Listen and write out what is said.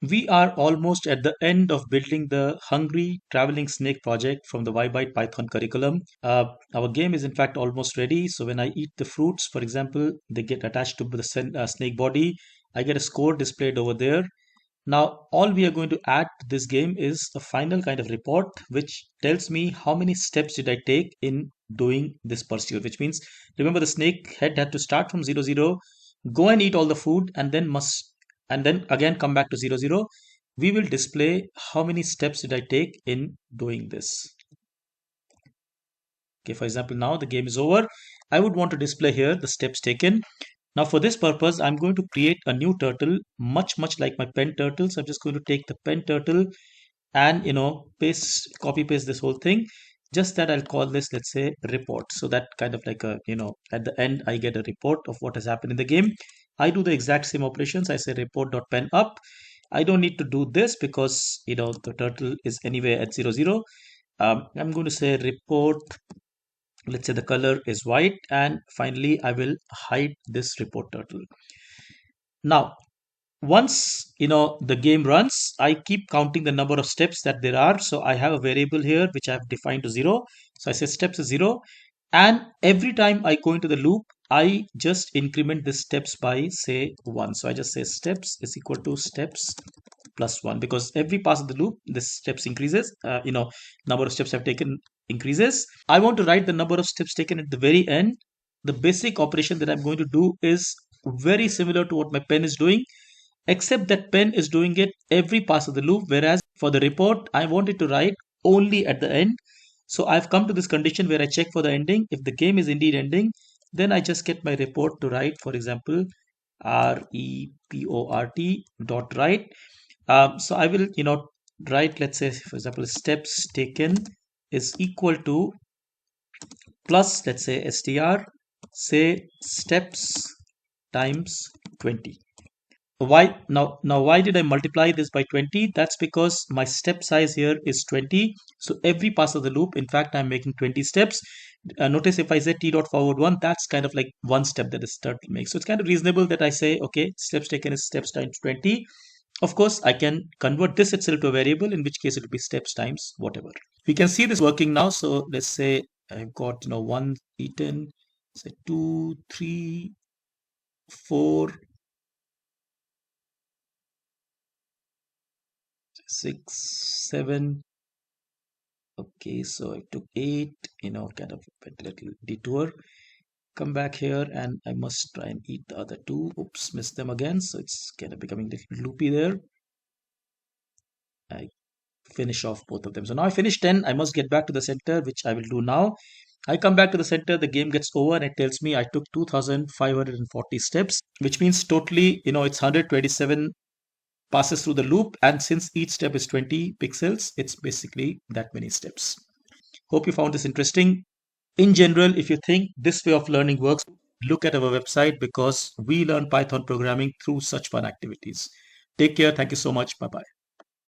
We are almost at the end of building the Hungry Traveling Snake project from the YBite Python curriculum. Our game is in fact almost ready. So when I eat the fruits, for example, they get attached to the snake body. I get a score displayed over there. Now, all we are going to add to this game is a final kind of report which tells me how many steps did I take in doing this pursuit, which means remember the snake head had to start from 0, 0, go and eat all the food and then again come back to 0, 0. We will display how many steps did I take in doing this. Okay, for example, now the game is over. I would want to display here the steps taken. Now for this purpose, I'm going to create a new turtle, much like my pen turtle. So I'm just going to take the pen turtle and copy paste this whole thing. Just that I'll call this, let's say, report. So that kind of like a, at the end I get a report of what has happened in the game. I do the exact same operations. I say report.pen up. I don't need to do this because the turtle is anyway at 0, 0. I'm going to say report. Let's say the color is white, and finally I will hide this report turtle. Now once the game runs, I keep counting the number of steps that there are. So I have a variable here which I have defined to 0. So I say steps is 0, and every time I go into the loop I just increment the steps by say 1. So I just say steps is equal to steps plus 1, because every pass of the loop this steps increases, number of steps I've taken increases. I want to write the number of steps taken at the very end. The basic operation that I'm going to do is very similar to what my pen is doing, except that pen is doing it every pass of the loop, whereas for the report I want it to write only at the end. So I've come to this condition where I check for the ending. If the game is indeed ending, then I just get my report to write, for example, report dot write. So I will write, let's say, for example, steps taken is equal to plus, let's say, str, say steps times 20. Why did I multiply this by 20? That's because my step size here is 20. So every pass of the loop, in fact, I'm making 20 steps. Notice if I say t dot forward 1, that's kind of like one step that this turtle makes. So it's kind of reasonable that I say, okay, steps taken is steps times 20. Of course, I can convert this itself to a variable, in which case it will be steps times whatever. We can see this working now. So let's say I've got 1 eaten, say 2, 3, 4, 6, 7. Okay, so I took 8, kind of a little detour. Come back here and I must try and eat the other 2. Oops, missed them again. So it's kind of becoming a little loopy there. I finish off both of them. So now I finished 10. I must get back to the center, which I will do now. I come back to the center, the game gets over, and it tells me I took 2,540 steps, which means totally, it's 127 passes through the loop, and since each step is 20 pixels, it's basically that many steps. Hope you found this interesting. In general, if you think this way of learning works, look at our website, because we learn Python programming through such fun activities. Take care. Thank you so much. Bye bye.